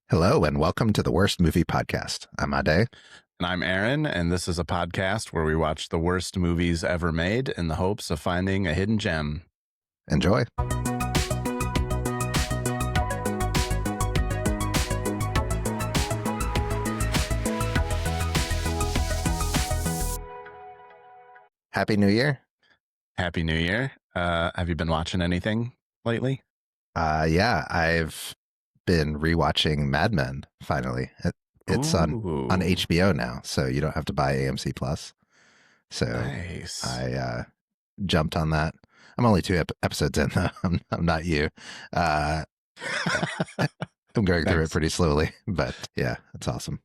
Hello, and welcome to the Worst Movie Podcast. I'm Ade. And I'm Aaron, and this is a podcast where we watch the worst movies ever made in the hopes of finding a hidden gem. Enjoy. Happy New Year. Happy New Year. Have you been watching anything lately? Yeah, I've been rewatching Mad Men, finally. It's on HBO now, so you don't have to buy AMC Plus. So nice. I jumped on that. I'm only two episodes in, though. I'm not you. I'm going through it pretty slowly, but yeah, it's awesome.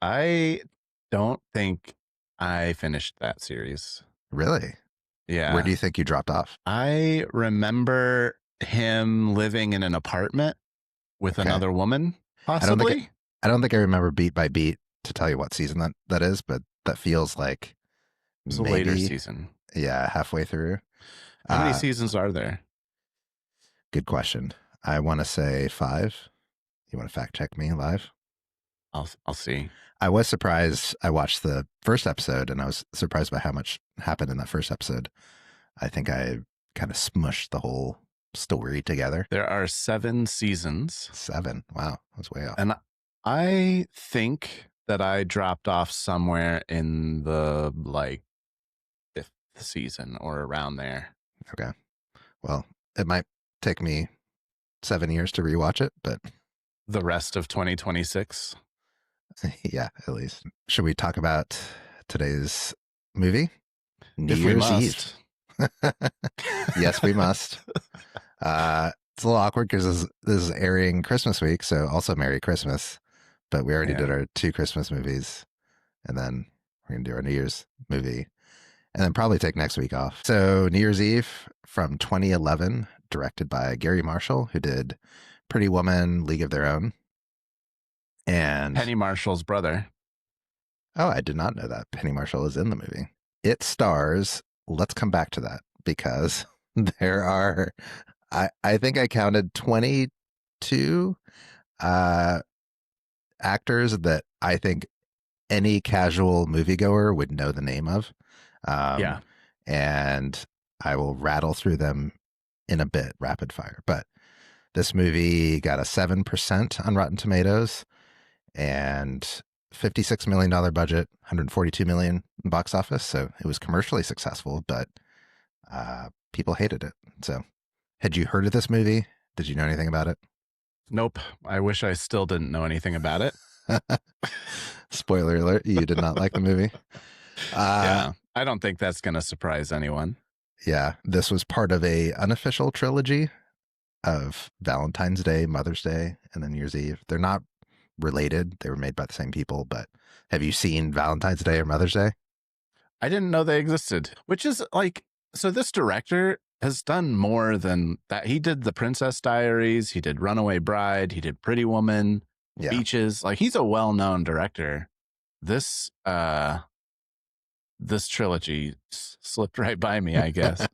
I don't think I finished that series. Really? Yeah. Where do you think you dropped off? I remember him living in an apartment with another woman, possibly. I don't think I remember beat by beat to tell you what season that is, but that feels like it's a later season. Yeah, halfway through. How many seasons are there? Good question. I want to say 5. You want to fact check me live? I'll see. I was surprised. I watched the first episode and I was surprised by how much happened in that first episode. I think I kind of smushed the whole story together. There are 7 seasons. 7. Wow. I was way off. And I think that I dropped off somewhere in the 5th season or around there. Okay. Well, it might take me 7 years to rewatch it, but the rest of 2026. Yeah, at least. Should we talk about today's movie? New If Year's we Eve. Yes, we must. It's a little awkward because this is airing Christmas week, so also Merry Christmas. But we already did our 2 Christmas movies, and then we're going to do our New Year's movie, and then probably take next week off. So New Year's Eve from 2011, directed by Gary Marshall, who did Pretty Woman, League of Their Own. And Penny Marshall's brother. Oh, I did not know that. Penny Marshall is in the movie. It stars, let's come back to that, because there are, I think I counted 22 actors that I think any casual moviegoer would know the name of. Yeah. And I will rattle through them in a bit, rapid fire. But this movie got a 7% on Rotten Tomatoes and $56 million budget, $142 million box office. So it was commercially successful, but people hated it. So had you heard of this movie? Did you know anything about it? Nope. I wish I still didn't know anything about it. Spoiler alert, you did not like the movie. Yeah, I don't think that's going to surprise anyone. Yeah, this was part of a unofficial trilogy of Valentine's Day, Mother's Day, and then New Year's Eve. They're not related. They were made by the same people, but have you seen Valentine's Day or Mother's Day? I didn't know they existed, which is so this director has done more than that. He did The Princess Diaries. He did Runaway Bride. He did Pretty Woman, Beaches. He's a well-known director. This trilogy slipped right by me, I guess.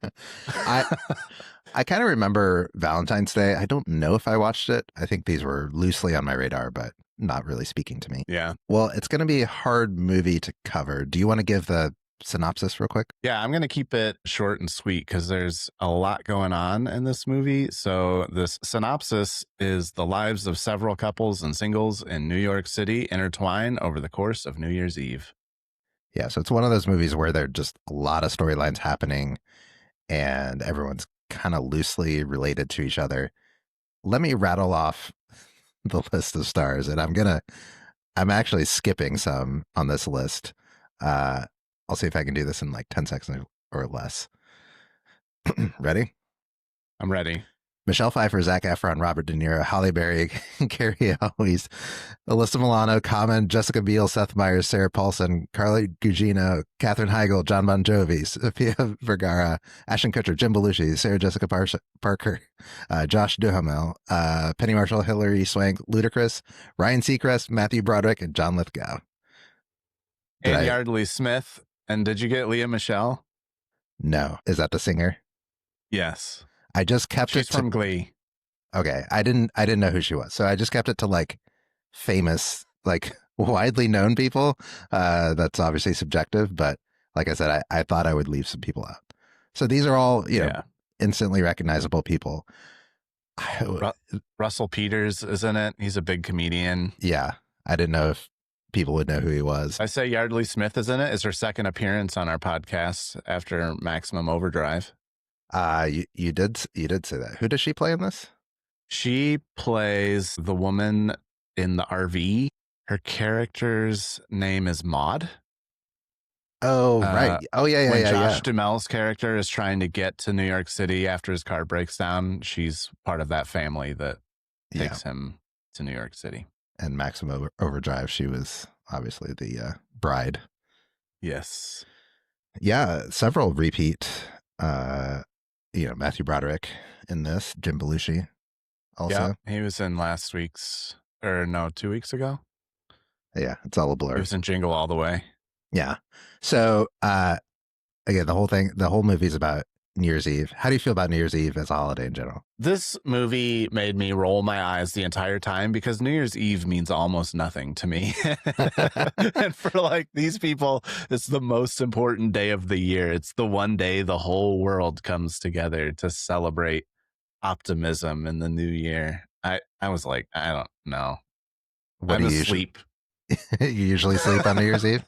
I kind of remember Valentine's Day. I don't know if I watched it. I think these were loosely on my radar, but not really speaking to me. Yeah. Well, it's going to be a hard movie to cover. Do you want to give the synopsis real quick? Yeah, I'm going to keep it short and sweet because there's a lot going on in this movie. So this synopsis is the lives of several couples and singles in New York City intertwine over the course of New Year's Eve. Yeah, so it's one of those movies where there are just a lot of storylines happening and everyone's kind of loosely related to each other. Let me rattle off the list of stars, and I'm actually skipping some on this list. I'll see if I can do this in 10 seconds or less. Ready? I'm ready. Michelle Pfeiffer, Zac Efron, Robert De Niro, Halle Berry, Carrie Elwes, Alyssa Milano, Common, Jessica Biel, Seth Meyers, Sarah Paulson, Carly Gugino, Katherine Heigl, John Bon Jovi, Sofia Vergara, Ashton Kutcher, Jim Belushi, Sarah Jessica Parker, Josh Duhamel, Penny Marshall, Hilary Swank, Ludacris, Ryan Seacrest, Matthew Broderick, and John Lithgow. And Yardley Smith. And did you get Leah Michele? No. Is that the singer? Yes. I just kept She's from Glee. Okay. I didn't know who she was. So I just kept it to famous, like widely known people. That's obviously subjective, but like I said, I thought I would leave some people out. So these are all, Yeah. instantly recognizable people. Russell Peters is in it. He's a big comedian. Yeah. I didn't know if people would know who he was. I say Yardley Smith is in it. It's her second appearance on our podcast after Maximum Overdrive. You did say that. Who does she play in this? She plays the woman in the RV. Her character's name is Maud. Oh, right. Oh, yeah, when Josh Duhamel's character is trying to get to New York City after his car breaks down, she's part of that family that takes him to New York City. And Maximum Overdrive, she was obviously the bride. Yes. Yeah, several repeat, Matthew Broderick in this, Jim Belushi also. Yeah, he was in 2 weeks ago. Yeah, it's all a blur. He was in Jingle All the Way. Yeah. So, again, the whole movie's about New Year's Eve. How do you feel about New Year's Eve as a holiday in general? This movie made me roll my eyes the entire time because New Year's Eve means almost nothing to me. And for these people, it's the most important day of the year. It's the one day the whole world comes together to celebrate optimism in the new year. I was like, I don't know. I'm asleep. You usually sleep on New Year's Eve?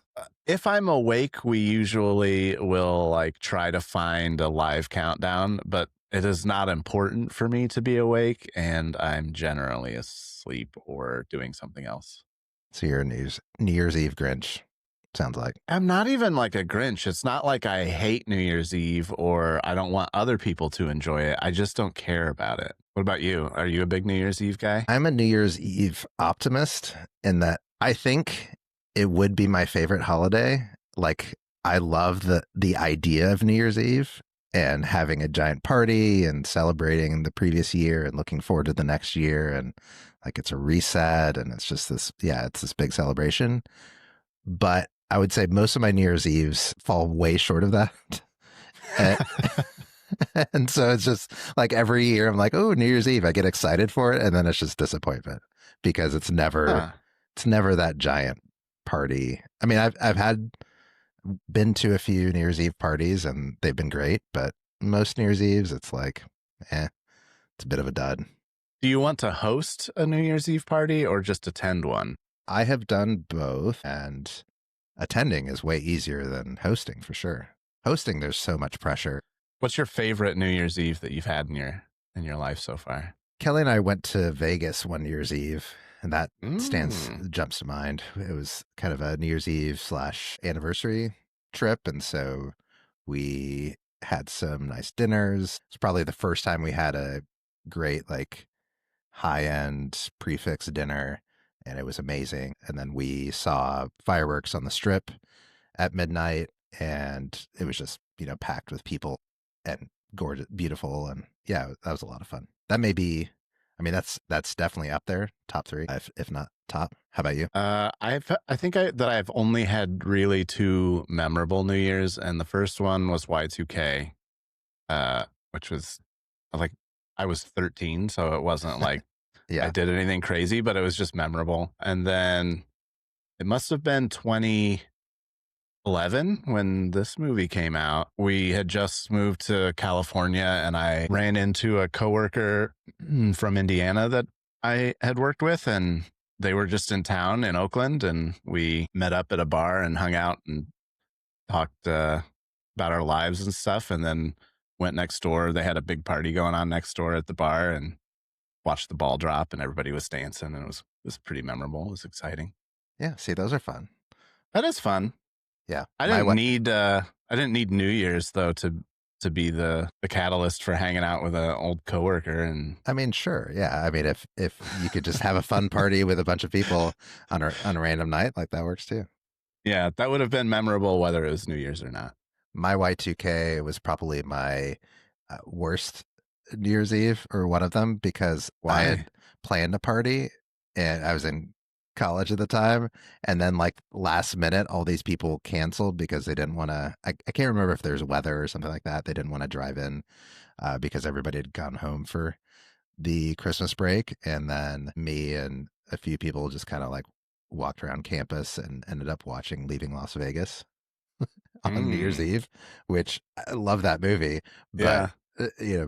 If I'm awake, we usually will try to find a live countdown, but it is not important for me to be awake, and I'm generally asleep or doing something else. So you're a New Year's Eve Grinch, sounds like. I'm not even like a Grinch. It's not like I hate New Year's Eve or I don't want other people to enjoy it. I just don't care about it. What about you? Are you a big New Year's Eve guy? I'm a New Year's Eve optimist in that I think it would be my favorite holiday. Like, I love the idea of New Year's Eve and having a giant party and celebrating the previous year and looking forward to the next year. And it's a reset and it's just it's this big celebration. But I would say most of my New Year's Eves fall way short of that. And so it's just every year I'm like, oh, New Year's Eve. I get excited for it. And then it's just disappointment because it's never that giant party. I mean, I've been to a few New Year's Eve parties and they've been great, but most New Year's Eves, it's it's a bit of a dud. Do you want to host a New Year's Eve party or just attend one? I have done both, and attending is way easier than hosting for sure. Hosting, there's so much pressure. What's your favorite New Year's Eve that you've had in your life so far? Kelly and I went to Vegas one New Year's Eve, and that jumps to mind. It was kind of a New Year's Eve / anniversary trip, and so we had some nice dinners. It's probably the first time we had a great high-end prefix dinner, and it was amazing. And then we saw fireworks on the Strip at midnight, and it was just packed with people and gorgeous, beautiful, and yeah, that was a lot of fun. That may be, I mean, that's definitely up there, top 3, if not top. How about you? I think I've only had really 2 memorable New Year's, and the first one was Y2K, which was I was 13, so it wasn't I did anything crazy, but it was just memorable. And then it must have been 2011 when this movie came out. We had just moved to California, and I ran into a coworker from Indiana that I had worked with, and they were just in town in Oakland, and we met up at a bar and hung out and talked about our lives and stuff, and then went next door. They had a big party going on next door at the bar, and watched the ball drop, and everybody was dancing, and it was pretty memorable. It was exciting. Yeah, see, those are fun. That is fun. Yeah, I didn't need New Year's though to be the catalyst for hanging out with an old coworker. And I mean, sure, yeah. I mean, if you could just have a fun party with a bunch of people on a random night, that works too. Yeah, that would have been memorable whether it was New Year's or not. My Y2K was probably my worst New Year's Eve, or one of them, because I had planned a party and I was in college at the time, and then last minute all these people canceled because they didn't want to. I can't remember if there's weather or something like that. They didn't want to drive in because everybody had gone home for the Christmas break, and then me and a few people just kind of like walked around campus and ended up watching Leaving Las Vegas on New Year's Eve, which I love that movie, but Yeah.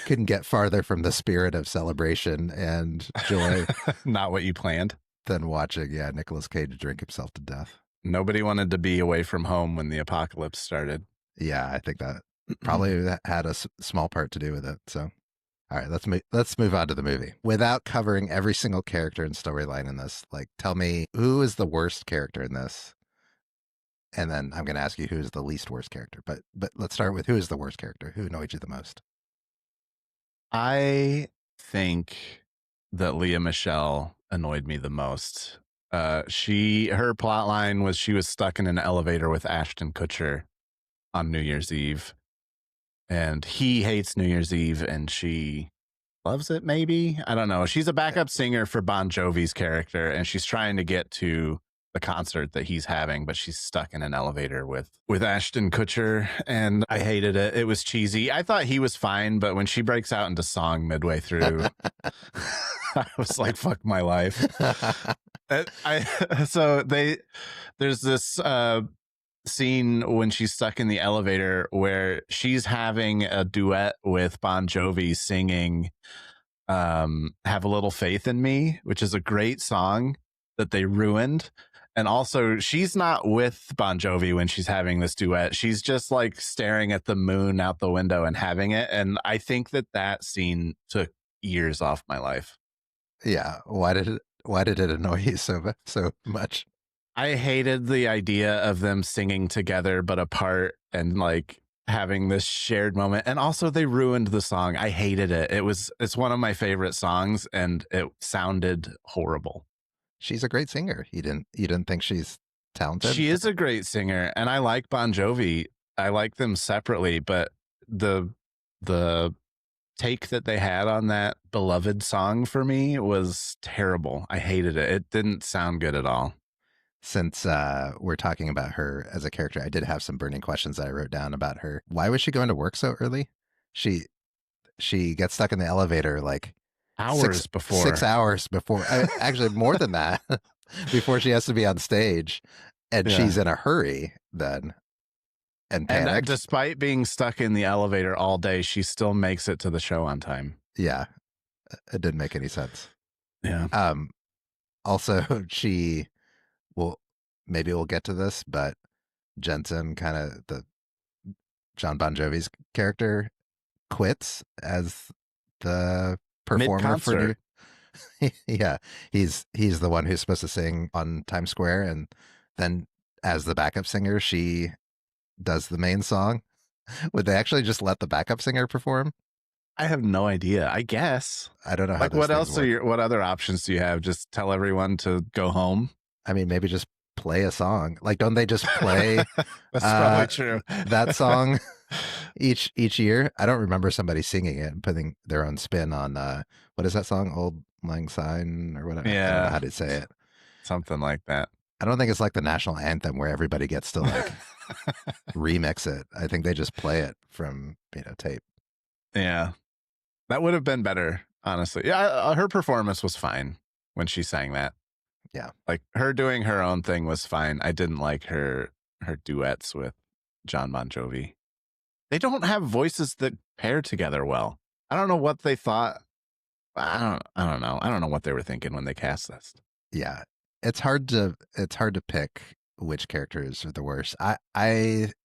Couldn't get farther from the spirit of celebration and joy Not what you planned. than watching, Nicolas Cage drink himself to death. Nobody wanted to be away from home when the apocalypse started. Yeah, I think that probably had a small part to do with it. So, all right, let's move on to the movie. Without covering every single character and storyline in this, like, tell me who is the worst character in this, and then I'm going to ask you who is the least worst character. But let's start with who is the worst character. Who annoyed you the most? I think that Leah Michelle annoyed me the most. Her plot line was she was stuck in an elevator with Ashton Kutcher on New Year's Eve, and he hates New Year's Eve, and she loves it. Maybe, I don't know. She's a backup singer for Bon Jovi's character, and she's trying to get to the concert that he's having, but she's stuck in an elevator with Ashton Kutcher, and I hated it. It was cheesy. I thought he was fine, but when she breaks out into song midway through, I was like, "Fuck my life." There's this scene when she's stuck in the elevator where she's having a duet with Bon Jovi singing "Have a Little Faith in Me," which is a great song that they ruined. And also, she's not with Bon Jovi when she's having this duet. She's just like staring at the moon out the window and having it. And I think that scene took years off my life. Yeah. Why did it annoy you so much? I hated the idea of them singing together but apart and like having this shared moment. And also, they ruined the song. I hated it. It's one of my favorite songs, and it sounded horrible. She's a great singer. You didn't think she's talented? She is a great singer, and I like Bon Jovi. I like them separately, but the take that they had on that beloved song for me was terrible. I hated it. It didn't sound good at all. Since we're talking about her as a character, I did have some burning questions that I wrote down about her. Why was she going to work so early? She gets stuck in the elevator like hours before. 6 hours before. Actually, more than that, before she has to be on stage, and she's in a hurry then and panicked. And despite being stuck in the elevator all day, she still makes it to the show on time. Yeah, it didn't make any sense. Yeah. Also, maybe we'll get to this, but Jensen, kind of the John Bon Jovi's character, quits as the performer for yeah, he's the one who's supposed to sing on Times Square, and then as the backup singer, she does the main song. Would they actually just let the backup singer perform? I have no idea. I guess. I don't know how. Like, what else what other options do you have? Just tell everyone to go home? I mean, maybe just play a song. Like, don't they just play That's probably true. that song each year? I don't remember somebody singing it and putting their own spin on what is that song? Old Lang Syne or whatever. Yeah. I don't know how to say it. Something like that. I don't think it's like the national anthem where everybody gets to like remix it. I think they just play it from tape. Yeah. That would have been better, honestly. Yeah, her performance was fine when she sang that. Yeah. Like, her doing her own thing was fine. I didn't like her duets with John Bon Jovi. They don't have voices that pair together well. I don't know what they thought. I don't know. I don't know what they were thinking when they cast this. Yeah. It's hard to pick which characters are the worst. I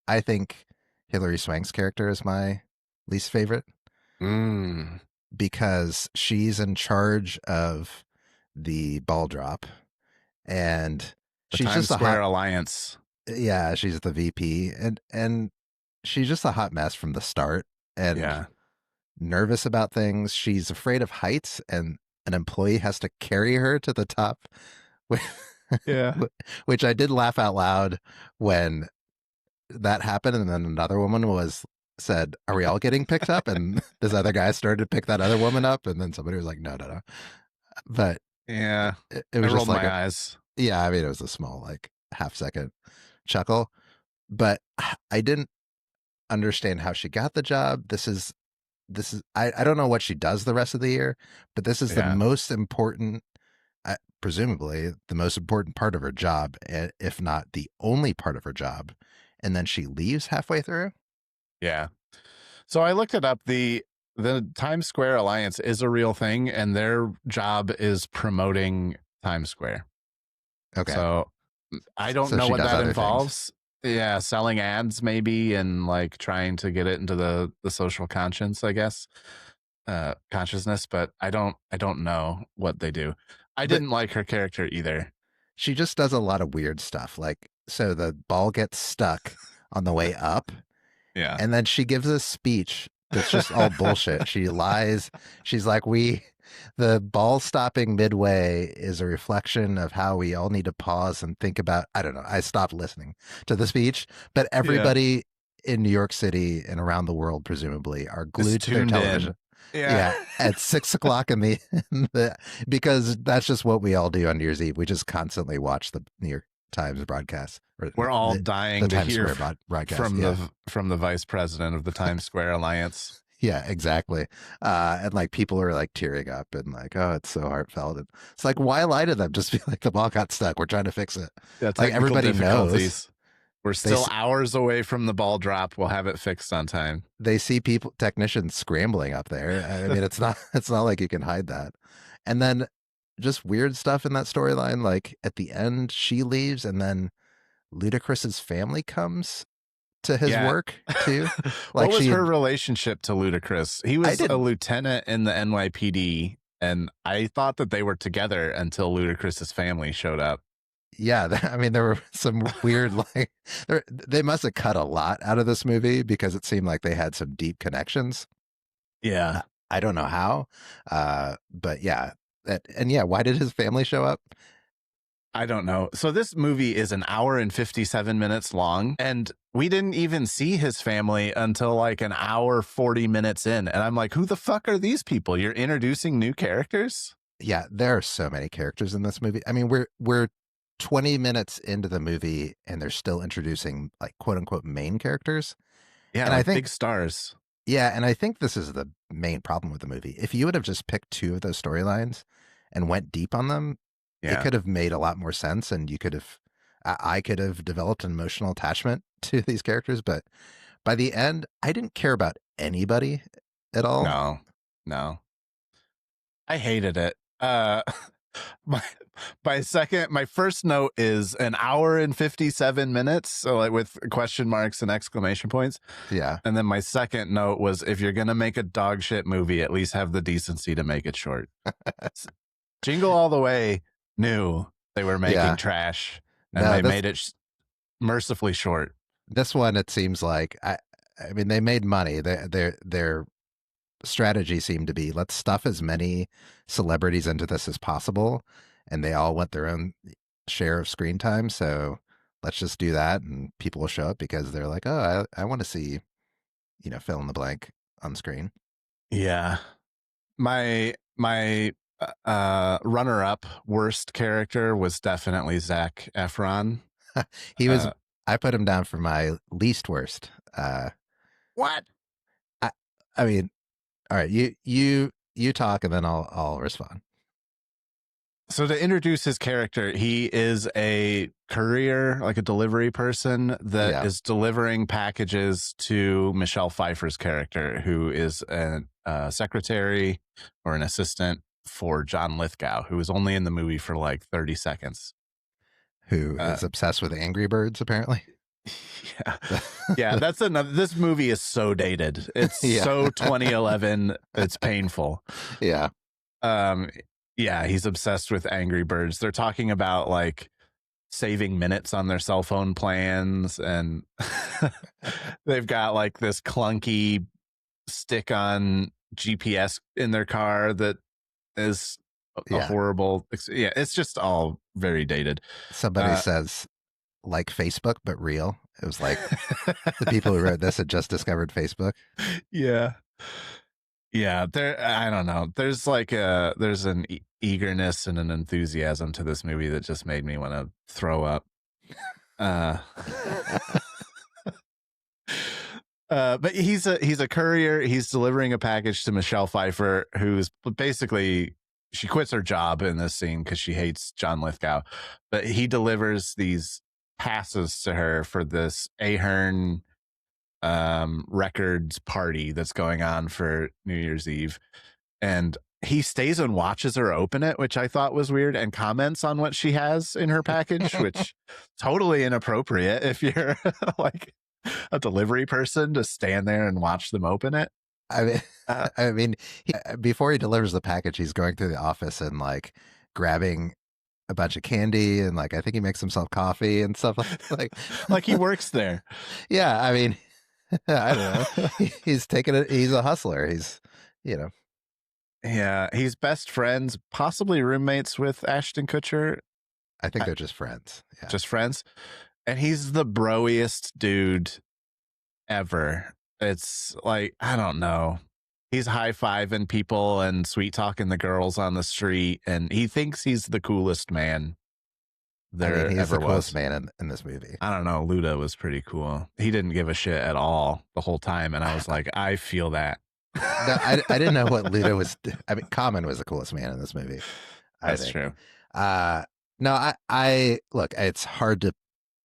think Hilary Swank's character is my least favorite. Because she's in charge of the ball drop, and she's Times just a Square Alliance. Yeah, she's the VP, and she's just a hot mess from the start, and nervous about things. She's afraid of heights, and an employee has to carry her to the top. Yeah, which I did laugh out loud when that happened, and then another woman said, "Are we all getting picked up?" And this other guy started to pick that other woman up, and then somebody was like, "No." But yeah, it was just like my eyes. Yeah, I mean, it was a small, like, half-second chuckle, but I didn't understand how she got the job. This is I don't know what she does the rest of the year, but this is the most important presumably the most important part of her job, if not the only part of her job, and then she leaves halfway through. Yeah. So I looked it up. The Times Square Alliance is a real thing, and their job is promoting Times Square. Okay. So I don't So know she what does that other things. involves. Yeah, selling ads maybe, and like trying to get it into the social conscience, I guess, consciousness. But I don't know what they do. I But didn't like her character either. she just does a lot of weird stuff. Like, so the ball gets stuck on the way up, Yeah. and then she gives a speech that's just all bullshit. She lies. She's like, the ball stopping midway is a reflection of how we all need to pause and think about. I don't know. I stopped listening to the speech, but Yeah. everybody in New York City and around the world, presumably, are It's glued to their tuned television. in. Yeah. Yeah, at 6 o'clock because that's just what we all do on New Year's Eve. We just constantly watch the New York Times broadcast or We're all the dying to Times hear Square broadcast. from Yeah, the vice president of the Times Square Alliance. yeah, exactly. And like people are like tearing up and like, oh, it's so heartfelt. And it's like, why lie to them? Just be like, the ball got stuck. We're trying to fix it. Yeah, Like technical everybody knows. difficulties. We're still hours away from the ball drop. We'll have it fixed on time. They see technicians scrambling up there. I mean, it's not like you can hide that. And then just weird stuff in that storyline. Like at the end, she leaves, and then Ludacris's family comes to his Yeah. work too. What Like was her relationship to Ludacris? He was a lieutenant in the NYPD, and I thought that they were together until Ludacris's family showed up. Yeah, I mean, there were some weird like they must have cut a lot out of this movie because it seemed like they had some deep connections. Yeah. I don't know how, but yeah, and yeah, why did his family show up? I don't know. So this movie is an hour and 57 minutes long, and we didn't even see his family until like an hour 40 minutes in. And I'm like, who the fuck are these people? You're introducing new characters? Yeah, there are so many characters in this movie. I mean, we're 20 minutes into the movie and they're still introducing like quote unquote main characters. Yeah, and like I think big stars. Yeah, and I think this is the main problem with the movie. If you would have just picked two of those storylines and went deep on them, it could have made a lot more sense, and you could have, I could have developed an emotional attachment to these characters. But by the end, I didn't care about anybody at all. No, I hated it. My first note is an hour and 57 minutes, so like with question marks and exclamation points. Yeah. And then my second note was, if you're gonna make a dog shit movie, at least have the decency to make it short. Jingle All the Way knew they were making trash, and they made it mercifully short. This one, it seems like I mean, they made money. Their strategy seemed to be, let's stuff as many celebrities into this as possible, and they all want their own share of screen time. So let's just do that, and people will show up because they're like, oh, I want to see, fill in the blank on screen. Yeah, my runner-up worst character was definitely Zac Efron. He was. I put him down for my least worst. What? I mean, all right, you talk and then I'll respond. So to introduce his character, he is a courier, like a delivery person that is delivering packages to Michelle Pfeiffer's character, who is a secretary or an assistant for John Lithgow, who is only in the movie for like 30 seconds. Who is obsessed with Angry Birds, apparently. Yeah, that's another. This movie is so dated. It's so 2011. It's painful. Yeah. Yeah, he's obsessed with Angry Birds. They're talking about like saving minutes on their cell phone plans, and they've got like this clunky stick-on GPS in their car that is a horrible. Yeah, it's just all very dated. Somebody says, like Facebook, but real. It was like the people who wrote this had just discovered Facebook. Yeah. There, I don't know. There's like there's an eagerness and an enthusiasm to this movie that just made me want to throw up. But he's a courier. He's delivering a package to Michelle Pfeiffer, who's basically she quits her job in this scene because she hates John Lithgow, but he delivers these passes to her for this Ahern records party that's going on for New Year's Eve. And he stays and watches her open it, which I thought was weird, and comments on what she has in her package, which totally inappropriate if you're like a delivery person to stand there and watch them open it. I mean, before he delivers the package, he's going through the office and like grabbing a bunch of candy, and like I think he makes himself coffee and stuff like he works there. Yeah, I mean, I don't know. He's taking it. He's a hustler. He's, you know. Yeah, he's best friends, possibly roommates with Ashton Kutcher. I think they're just friends. Yeah. Just friends. And he's the broiest dude ever. It's like, I don't know. He's high-fiving people and sweet-talking the girls on the street, and he thinks he's the coolest man there he's ever the coolest was. man in this movie. I don't know. Luda was pretty cool. He didn't give a shit at all the whole time, and I was like, I feel that. No, I didn't know what Luda was. I mean, Common was the coolest man in this movie. That's true. No, I look. It's hard to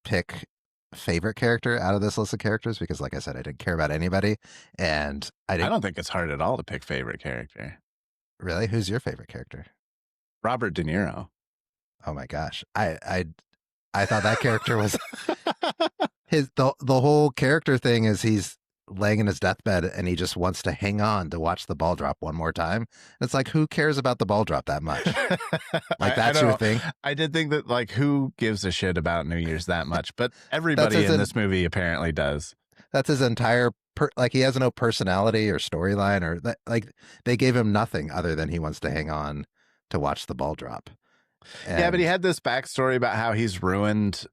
pick favorite character out of this list of characters because, like I said, I didn't care about anybody, and I don't think it's hard at all to pick favorite character. Really, who's your favorite character? Robert De Niro. Oh my gosh, I thought that character was the whole character thing is he's laying in his deathbed and he just wants to hang on to watch the ball drop one more time. It's like, who cares about the ball drop that much? Like that's your thing. I did think that, like, who gives a shit about New Year's that much? But everybody in this movie apparently does. That's his entire like he has no personality or storyline or that. Like they gave him nothing other than he wants to hang on to watch the ball drop. And yeah, but he had this backstory about how he's ruined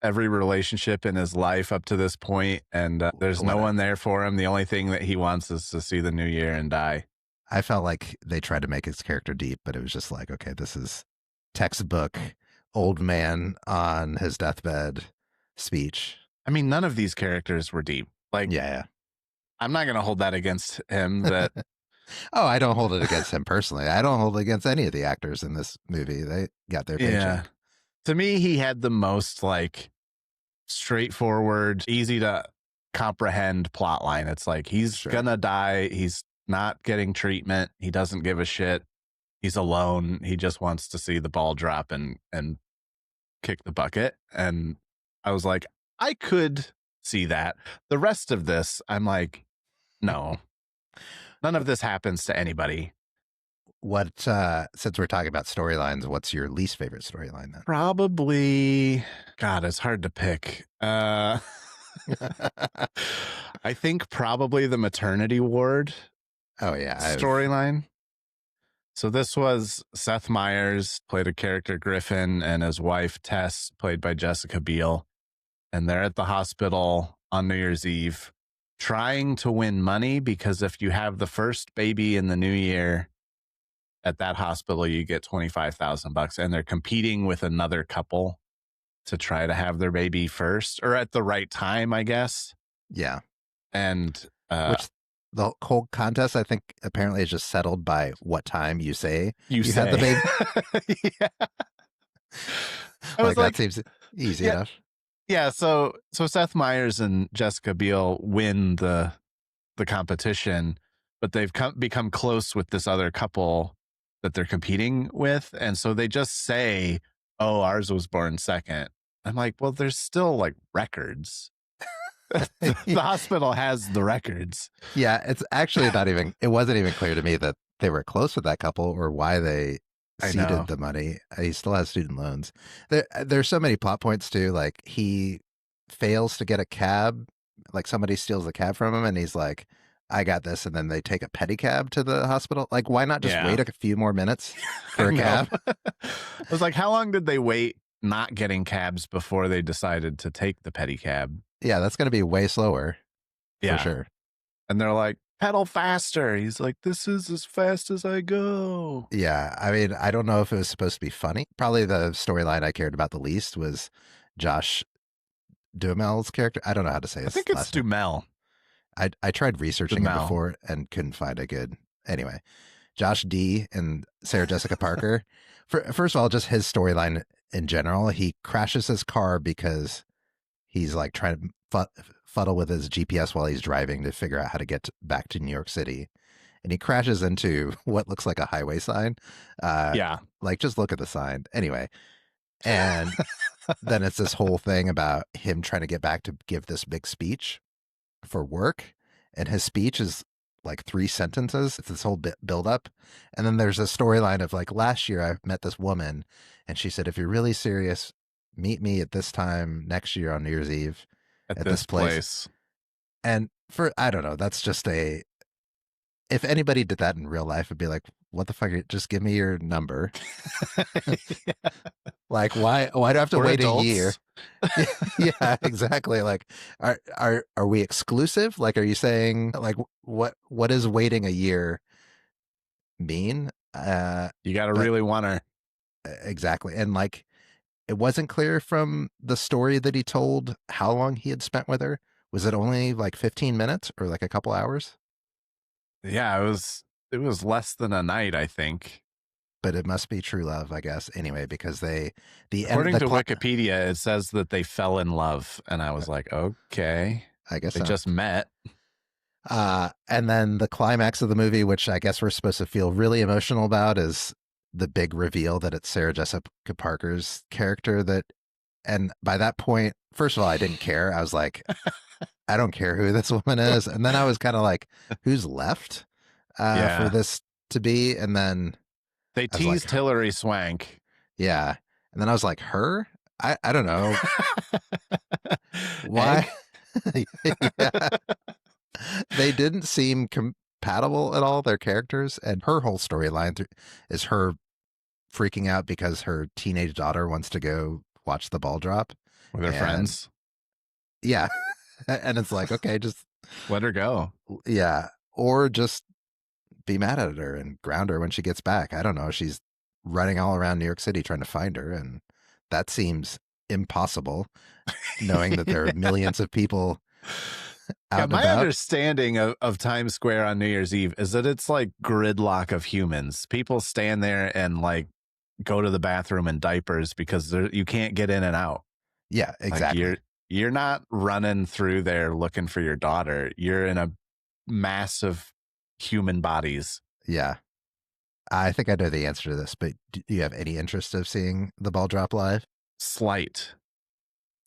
every relationship in his life up to this point, and there's no one there for him. The only thing that he wants is to see the new year and die. I felt like they tried to make his character deep, but it was just like, okay, this is textbook old man on his deathbed speech. I mean, none of these characters were deep. Like, yeah. I'm not going to hold that against him. That oh, I don't hold it against him personally. I don't hold it against any of the actors in this movie. They got their paycheck. Yeah. To me, he had the most like straightforward, easy to comprehend plot line. It's like he's gonna die. He's not getting treatment. He doesn't give a shit. He's alone. He just wants to see the ball drop and kick the bucket. And I was like, I could see that. The rest of this, I'm like, no, none of this happens to anybody. What, since we're talking about storylines, what's your least favorite storyline then? Probably, God, it's hard to pick. I think probably the maternity ward. Oh yeah. Storyline. So this was Seth Meyers played a character Griffin and his wife Tess played by Jessica Biel. And they're at the hospital on New Year's Eve trying to win money because if you have the first baby in the new year at that hospital, you get $25,000, and they're competing with another couple to try to have their baby first or at the right time, I guess. Yeah. And which the whole contest, I think, apparently is just settled by what time you say you had the baby. Yeah. I was like, that seems easy enough. Yeah. So Seth Meyers and Jessica Biel win the competition, but they've become close with this other couple that they're competing with. And so they just say, oh, ours was born second. I'm like, well, there's still like records. The hospital has the records. Yeah. It's actually it wasn't even clear to me that they were close with that couple or why they seeded the money. He still has student loans. There's so many plot points too. Like he fails to get a cab, like somebody steals the cab from him and he's like, I got this, and then they take a pedicab to the hospital. Like, why not just wait a few more minutes for a cab? I was like, how long did they wait not getting cabs before they decided to take the pedicab? Yeah, that's going to be way slower. For sure. And they're like, pedal faster. He's like, this is as fast as I go. Yeah, I mean, I don't know if it was supposed to be funny. Probably the storyline I cared about the least was Josh Duhamel's character. I don't know how to say it. I think it's Duhamel. I tried researching it before and couldn't find a good. Anyway, Josh D and Sarah Jessica Parker. First of all, just his storyline in general, he crashes his car because he's like trying to fuddle with his GPS while he's driving to figure out how to get back to New York City. And he crashes into what looks like a highway sign. Yeah. Like, just look at the sign. Anyway. And then it's this whole thing about him trying to get back to give this big speech for work. And his speech is like 3 sentences. It's this whole build up. And then there's a storyline of like, last year I met this woman and she said, if you're really serious, meet me at this time next year on New Year's Eve at this place. And I don't know, that's just if anybody did that in real life, it'd be like, what the fuck? Just give me your number. Yeah. Like, why do I have to wait adults. a year? Yeah, exactly. Like, are we exclusive? Like, are you saying like what does waiting a year mean? You got to really want her. Exactly. And like, it wasn't clear from the story that he told how long he had spent with her. Was it only like 15 minutes or like a couple hours? Yeah, it was less than a night, I think. But it must be true love, I guess. Anyway, because according to Wikipedia, it says that they fell in love, and I was like, okay, I guess they just met. And then the climax of the movie, which I guess we're supposed to feel really emotional about, is the big reveal that it's Sarah Jessica Parker's character. And by that point, first of all, I didn't care. I was like, I don't care who this woman is. And then I was kind of like, who's left for this to be? And then they teased Hilary Swank. Yeah. And then I was like, her? I don't know. Why? Yeah. They didn't seem compatible at all, their characters. And her whole storyline is her freaking out because her teenage daughter wants to go watch the ball drop with her friends. Yeah. And it's like, okay, just let her go. Yeah. Or just be mad at her and ground her when she gets back. I don't know. She's running all around New York City trying to find her. And that seems impossible, knowing that there are millions of people out my understanding of Times Square on New Year's Eve is that it's like gridlock of humans. People stand there and like go to the bathroom in diapers because you can't get in and out. Yeah, exactly. Like you're not running through there looking for your daughter. You're in a mass of human bodies. Yeah. I think I know the answer to this, but do you have any interest of seeing the ball drop live? Slight.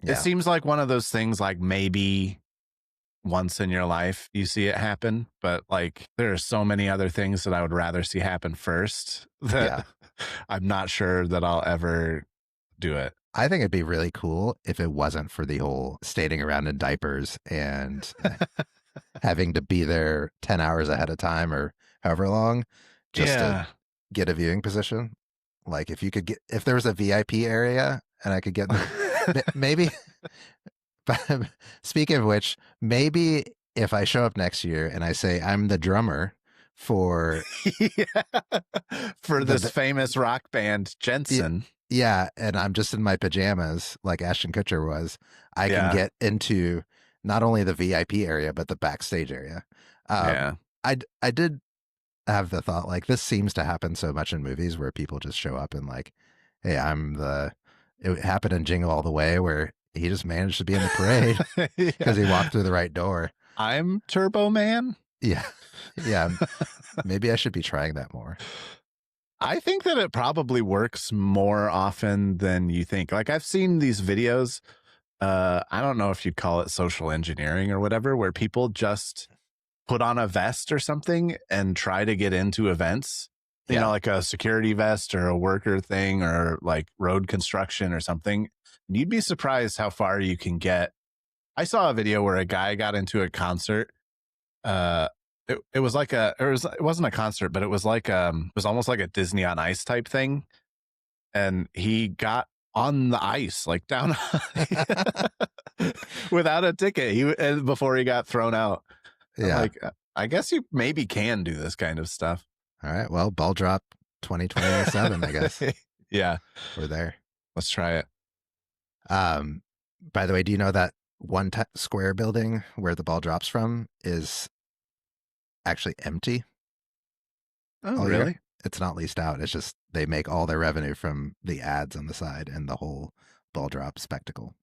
Yeah. It seems like one of those things like maybe once in your life you see it happen, but like there are so many other things that I would rather see happen first that I'm not sure that I'll ever do it. I think it'd be really cool if it wasn't for the whole standing around in diapers and having to be there 10 hours ahead of time or however long just to get a viewing position. Like if there was a VIP area and I could get maybe. Speaking of which, maybe if I show up next year and I say I'm the drummer for this famous rock band, Jensen. Yeah, and I'm just in my pajamas like Ashton Kutcher was, I can get into not only the VIP area but the backstage area. I did have the thought, like, this seems to happen so much in movies where people just show up and like, hey, it happened in Jingle All the Way where he just managed to be in the parade because he walked through the right door. I'm Turbo Man. Yeah. Yeah. Maybe I should be trying that more. I think that it probably works more often than you think. Like I've seen these videos. I don't know if you'd call it social engineering or whatever, where people just put on a vest or something and try to get into events, you know, like a security vest or a worker thing or like road construction or something. You'd be surprised how far you can get. I saw a video where a guy got into a concert. It wasn't a concert, but it was like it was almost like a Disney on Ice type thing. And he got on the ice, like down without a ticket. Before he got thrown out. Yeah. Like, I guess you maybe can do this kind of stuff. All right. Well, ball drop 2027, I guess. Yeah. We're there. Let's try it. By the way, do you know that one square building where the ball drops from is actually empty? Oh, really? It's not leased out. It's just they make all their revenue from the ads on the side and the whole ball drop spectacle.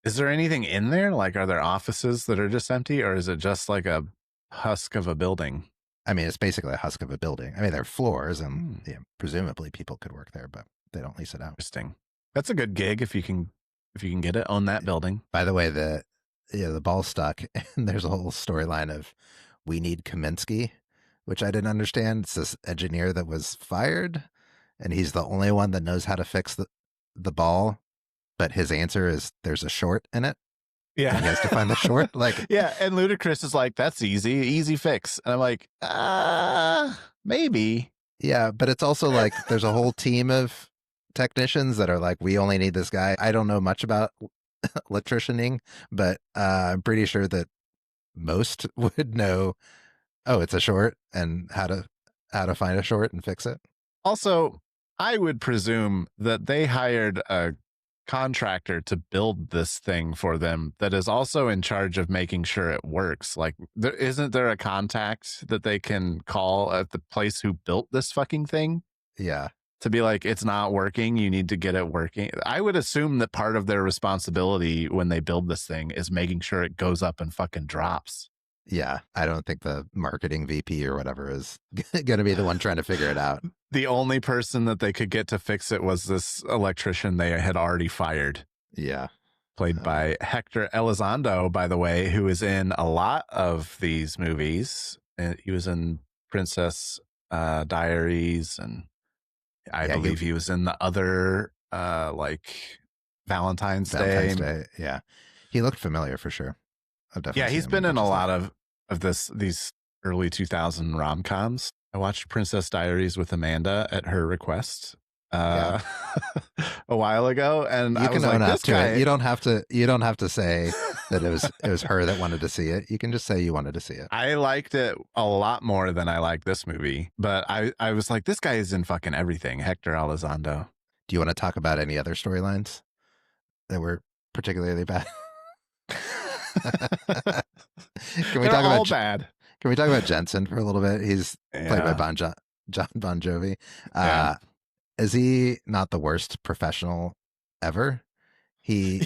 Is there anything in there? Like, are there offices that are just empty, or is it just like a husk of a building? I mean, it's basically a husk of a building. I mean, there are floors, and presumably people could work there, but they don't lease it out. Interesting. That's a good gig if you can get it, own that building. By the way, the ball's stuck, and there's a whole storyline of we need Kaminsky, which I didn't understand. It's this engineer that was fired, and he's the only one that knows how to fix the ball. But his answer is there's a short in it. Yeah. And he has to find the short. Like, yeah. And Ludacris is like, that's easy fix. And I'm like, maybe. Yeah. But it's also like there's a whole team of technicians that are like, we only need this guy. I don't know much about electricianing, but I'm pretty sure that most would know, oh, it's a short and how to find a short and fix it. Also, I would presume that they hired a contractor to build this thing for them that is also in charge of making sure it works. Like, isn't there a contact that they can call at the place who built this fucking thing? Yeah. To be like, it's not working, you need to get it working. I would assume that part of their responsibility when they build this thing is making sure it goes up and fucking drops. Yeah, I don't think the marketing VP or whatever is going to be the one trying to figure it out. The only person that they could get to fix it was this electrician they had already fired. Yeah. Played by Hector Elizondo, by the way, who is in a lot of these movies. He was in Princess Diaries, and I believe he was in the other, like Valentine's Day. Yeah. He looked familiar for sure. Yeah, he's been in a lot of these early 2000 rom-coms. I watched Princess Diaries with Amanda at her request a while ago, and you I was can own like, up to it. You don't have to say that it was her that wanted to see it. You can just say you wanted to see it. I liked it a lot more than I liked this movie, but I was like, this guy is in fucking everything. Hector Elizondo. Do you want to talk about any other storylines that were particularly bad? Can we talk about bad? Can we talk about Jensen for a little bit? He's played by John Bon Jovi. Is he not the worst professional ever? I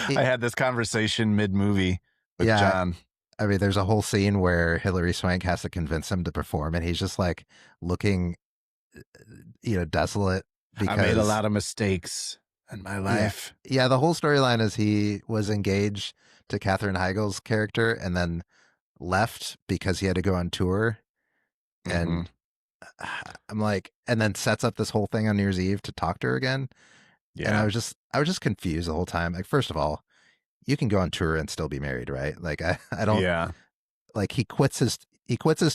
had this conversation mid-movie with John. I mean, there's a whole scene where Hilary Swank has to convince him to perform, and he's just like looking, desolate. Because I made a lot of mistakes in my life. Yeah, the whole storyline is he was engaged to Katherine Heigl's character and then left because he had to go on tour. And I'm like, and then sets up this whole thing on New Year's Eve to talk to her again. Yeah. And I was just confused the whole time. Like, first of all, you can go on tour and still be married, right? Like, I don't, like he quits his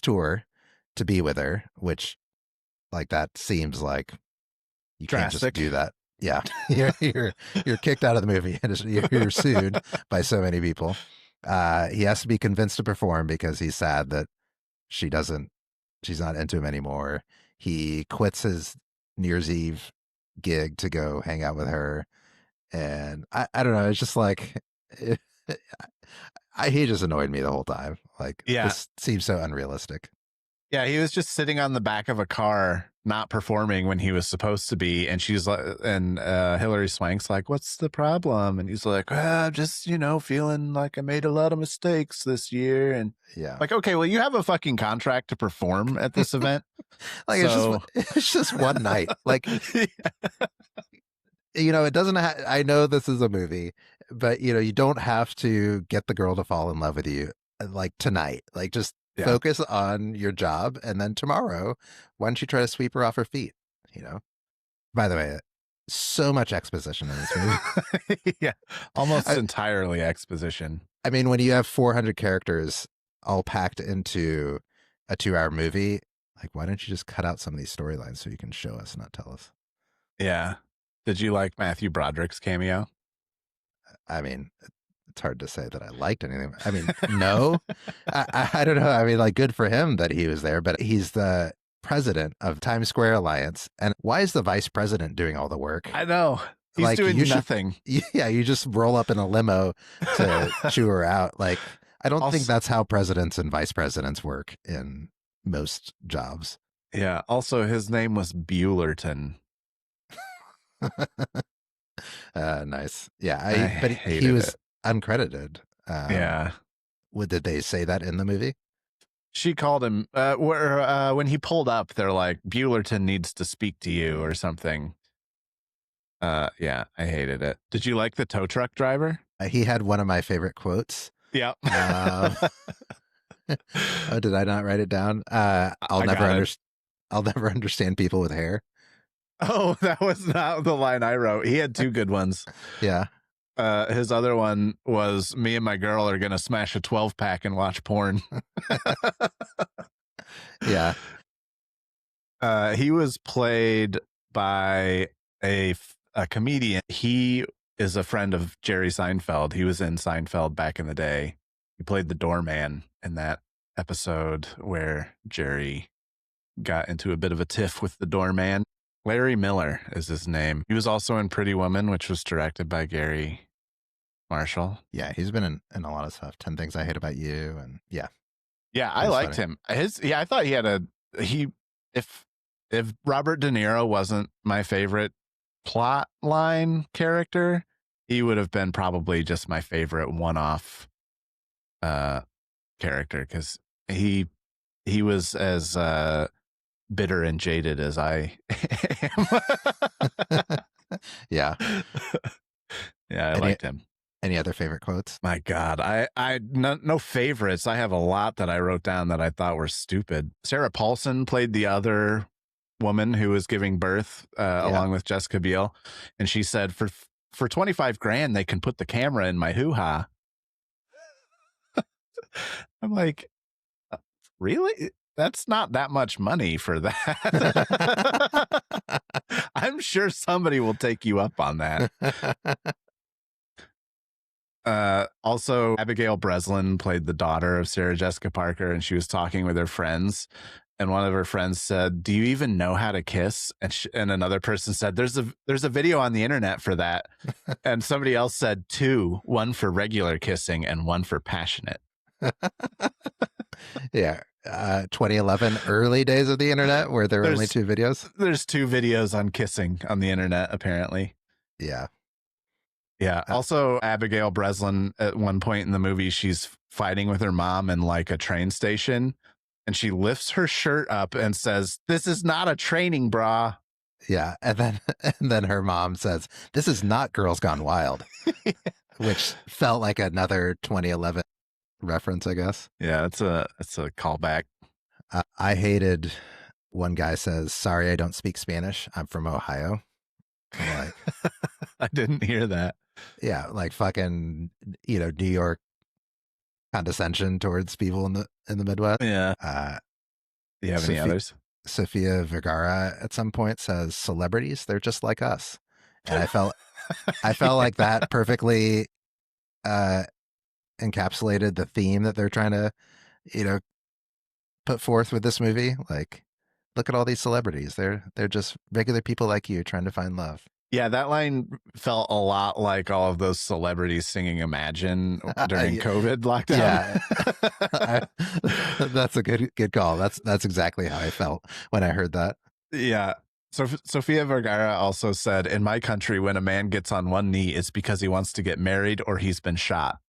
tour to be with her, which like, that seems like you drastic. Can't just do that. Yeah. You're kicked out of the movie and you're sued by so many people. He has to be convinced to perform because he's sad that she's not into him anymore. He quits his New Year's Eve gig to go hang out with her. And I don't know. It's just like, he just annoyed me the whole time. Like, this seems so unrealistic. Yeah, he was just sitting on the back of a car, not performing when he was supposed to be. And she's like, and Hilary Swank's like, "What's the problem?" And he's like, "Just, feeling like I made a lot of mistakes this year." And like, okay, well, you have a fucking contract to perform at this event. Like, it's just one night. Like, it doesn't I know this is a movie, but you don't have to get the girl to fall in love with you like tonight. Like, just focus on your job, and then tomorrow, why don't you try to sweep her off her feet? By the way, so much exposition in this movie. Almost entirely exposition. I mean, when you have 400 characters all packed into a 2-hour movie, like, why don't you just cut out some of these storylines so you can show us, not tell us? Yeah. Did you like Matthew Broderick's cameo? I mean, it's hard to say that I liked anything. I mean, no, I don't know. I mean, like, good for him that he was there, but he's the president of Times Square Alliance. And why is the vice president doing all the work? I know. He's doing nothing. You just roll up in a limo to chew her out. Like, I don't think that's how presidents and vice presidents work in most jobs. Yeah. Also, his name was Buellerton. Nice. Yeah. But hated he was it. uncredited. Yeah. Did they say that in the movie? She called him when he pulled up, they're like, Buellerton needs to speak to you or something. Yeah, I hated it. Did you like the tow truck driver? He had one of my favorite quotes. Yeah. Oh, did I not write it down? I'll never understand people with hair. Oh, that was not the line I wrote. He had two good ones. Yeah. His other one was, me and my girl are going to smash a 12-pack and watch porn. Yeah. He was played by a comedian. He is a friend of Jerry Seinfeld. He was in Seinfeld back in the day. He played the doorman in that episode where Jerry got into a bit of a tiff with the doorman. Larry Miller is his name. He was also in Pretty Woman, which was directed by Gary Marshall. Yeah, he's been in a lot of stuff. 10 Things I Hate About You, and yeah. Yeah, I liked him. I thought he had if Robert De Niro wasn't my favorite plot line character, he would have been probably just my favorite one-off character, because he was as bitter and jaded as I am. Yeah. Yeah, I liked him. Any other favorite quotes? My God, I no favorites. I have a lot that I wrote down that I thought were stupid. Sarah Paulson played the other woman who was giving birth along with Jessica Biel, and she said, for 25 grand they can put the camera in my hoo-ha. I'm like, really? That's not that much money for that. I'm sure somebody will take you up on that. Also, Abigail Breslin played the daughter of Sarah Jessica Parker, and she was talking with her friends, and one of her friends said, "Do you even know how to kiss?" And another person said, "There's a video on the internet for that." And somebody else said, "Two, one for regular kissing and one for passionate." Yeah. 2011, early days of the internet, where there were only two videos. There's two videos on kissing on the internet, apparently. Yeah. Yeah. Also, Abigail Breslin, at one point in the movie, she's fighting with her mom in like a train station, and she lifts her shirt up and says, "This is not a training bra." Yeah. And then her mom says, "This is not Girls Gone Wild," which felt like another 2011 reference, I guess. Yeah, it's a callback. I hated one guy says, "Sorry, I don't speak Spanish. I'm from Ohio." I'm like, I didn't hear that. Yeah, like fucking, New York condescension towards people in the Midwest. Yeah. Do you have any others? Sofia Vergara at some point says, "Celebrities, they're just like us," and I felt like that perfectly encapsulated the theme that they're trying to, put forth with this movie. Like, look at all these celebrities; they're just regular people like you trying to find love. Yeah, that line felt a lot like all of those celebrities singing Imagine during COVID lockdown. Yeah. That's a good call. That's exactly how I felt when I heard that. Yeah. So Sofia Vergara also said, "In my country, when a man gets on one knee, it's because he wants to get married or he's been shot."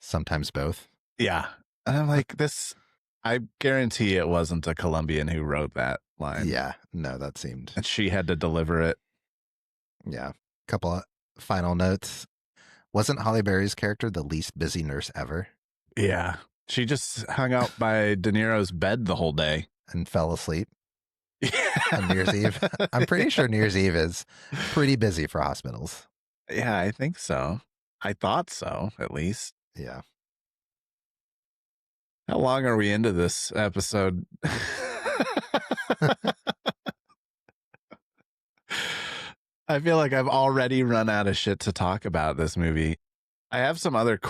Sometimes both. Yeah. And I'm like, I guarantee it wasn't a Colombian who wrote that line. Yeah. No, that seemed. And she had to deliver it. Yeah. Couple of final notes. Wasn't Halle Berry's character the least busy nurse ever? Yeah. She just hung out by De Niro's bed the whole day. And fell asleep on New Year's Eve. I'm pretty sure New Year's Eve is pretty busy for hospitals. Yeah, I think so. I thought so, at least. Yeah. How long are we into this episode? I feel like I've already run out of shit to talk about this movie. I have some other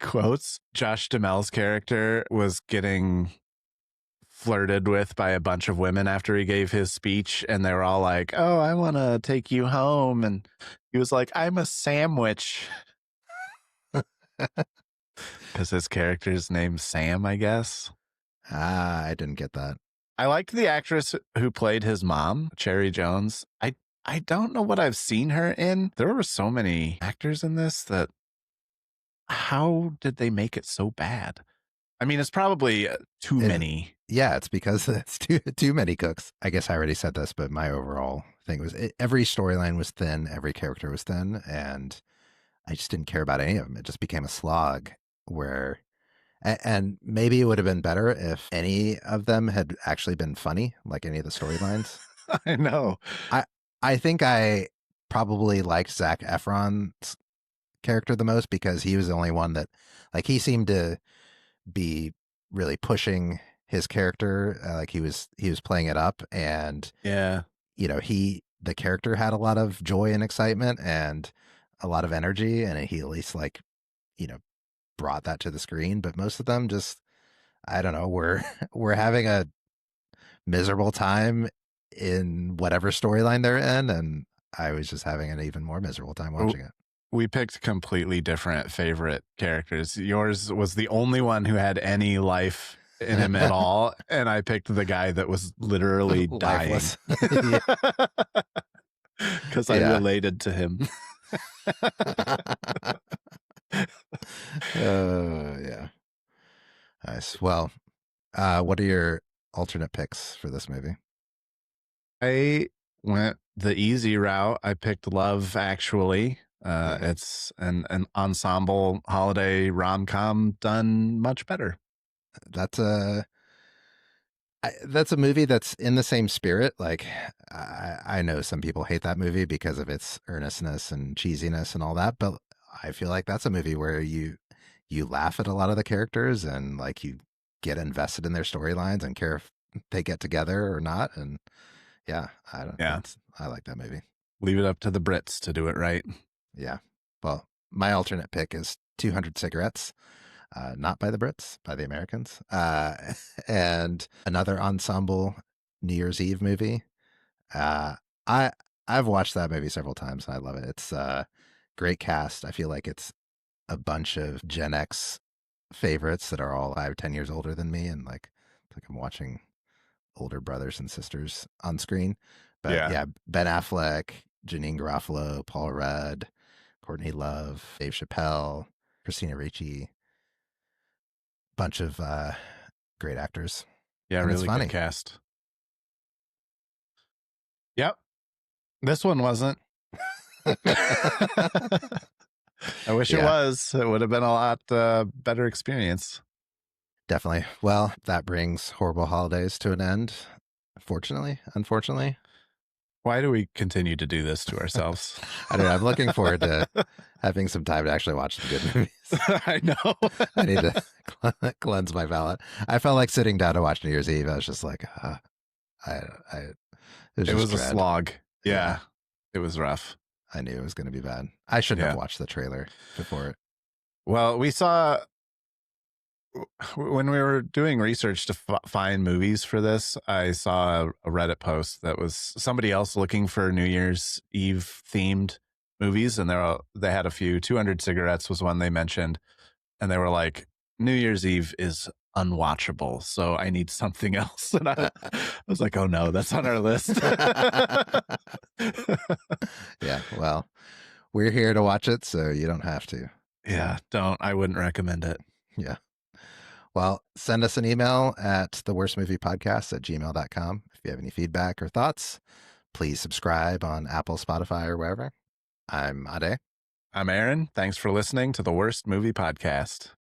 quotes. Josh Duhamel's character was getting flirted with by a bunch of women after he gave his speech, and they were all like, "Oh, I want to take you home." And he was like, "I'm a sandwich." Because his character's name's Sam, I guess. I didn't get that. I liked the actress who played his mom, Cherry Jones. I don't know what I've seen her in. There were so many actors in this that how did they make it so bad? I mean, it's probably too many. Yeah, it's because it's too many cooks. I guess I already said this, but my overall thing was every storyline was thin, every character was thin, and I just didn't care about any of them. It just became a slog where, and maybe it would have been better if any of them had actually been funny, like any of the storylines. I know. I think I probably liked Zac Efron's character the most because he was the only one that, like, he seemed to be really pushing his character, like he was playing it up, and yeah, you know, the character had a lot of joy and excitement and a lot of energy, and he at least, like, you know, brought that to the screen. But most of them just, I don't know, we're having a miserable time in whatever storyline they're in, and I was just having an even more miserable time watching it. We picked completely different favorite characters. Yours was the only one who had any life in him at all, and I picked the guy that was literally dying because I related to him. Yeah. Nice. Well, what are your alternate picks for this movie? I went the easy route. I picked Love Actually. It's an ensemble holiday rom-com done much better. That's a movie that's in the same spirit. Like, I know some people hate that movie because of its earnestness and cheesiness and all that, but I feel like that's a movie where you laugh at a lot of the characters and, like, you get invested in their storylines and care if they get together or not. And yeah, I like that movie. Leave it up to the Brits to do it right. Yeah. Well, my alternate pick is 200 Cigarettes. Not by the Brits, by the Americans. And another ensemble New Year's Eve movie. I've watched that movie several times and I love it. It's a great cast. I feel like it's a bunch of Gen X favorites that are all 5-10 years older than me, and like I'm watching older brothers and sisters on screen. But yeah, Ben Affleck, Janine Garofalo, Paul Rudd, Courtney Love, Dave Chappelle, Christina Ricci, bunch of great actors. Yeah, and really good cast. Yep. This one wasn't. I wish it was. It would have been a lot better experience. Definitely. Well, that brings Horrible Holidays to an end. Unfortunately. Why do we continue to do this to ourselves? I don't know. I'm looking forward to having some time to actually watch the good movies. I know. I need to cleanse my palate. I felt like sitting down to watch New Year's Eve. I was just like, it was a slog. Yeah. It was rough. I knew it was going to be bad. I shouldn't have watched the trailer before it. Well, we saw when we were doing research to find movies for this, I saw a Reddit post that was somebody else looking for New Year's Eve themed movies. And they had a few. 200 Cigarettes was one they mentioned. And they were like, New Year's Eve is unwatchable, so I need something else. And I was like, oh no, that's on our list. Yeah, well, we're here to watch it, so you don't have to. Yeah, don't. I wouldn't recommend it. Yeah. Well, send us an email at theworstmoviepodcast@gmail.com if you have any feedback or thoughts. Please subscribe on Apple, Spotify, or wherever. I'm Ade. I'm Aaron. Thanks for listening to The Worst Movie Podcast.